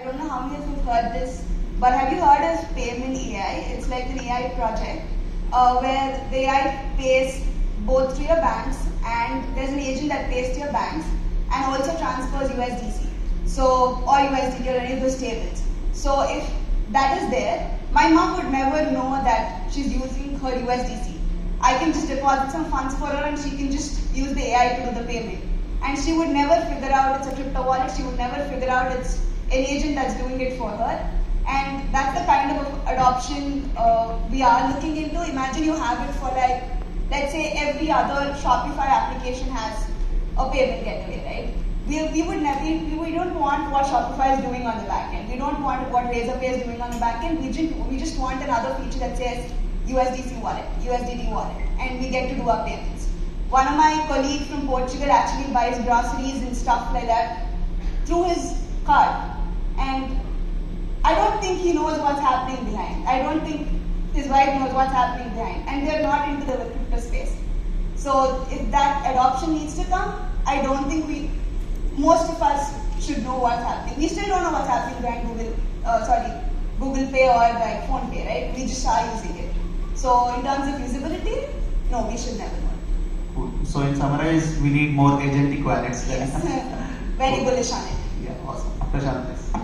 I don't know how many of you have heard this, but have you heard of Payment AI? It's like an AI project where the AI pays both to your banks, and there's an agent that pays to your banks and also transfers USDC. So, or USDT or any of those tables. So if that is there, my mom would never know that she's using her USDC. I can just deposit some funds for her and she can just use the AI to do the payment. And she would never figure out it's a crypto wallet, she would never figure out it's an agent that's doing it for her. And that's the kind of adoption we are looking into. Imagine you have it for like, let's say every other Shopify application has a payment gateway, right? We don't want what Shopify is doing on the back end. We don't want what Razorpay is doing on the back end. We just want another feature that says USDC wallet, USDT wallet, and we get to do our payments. One of my colleagues from Portugal actually buys groceries and stuff like that through his card. And I don't think he knows what's happening behind. I don't think his wife knows what's happening behind. And they're not into the crypto space. So if that adoption needs to come, I don't think most of us should know what's happening. We still don't know what's happening behind Google Pay or like PhonePe, right? We just are using it. So in terms of usability, no, we should never know. Cool. So in summarize, we need more agentic wallets. Yes. Very bullish on it. Yeah, awesome. Prashant, please.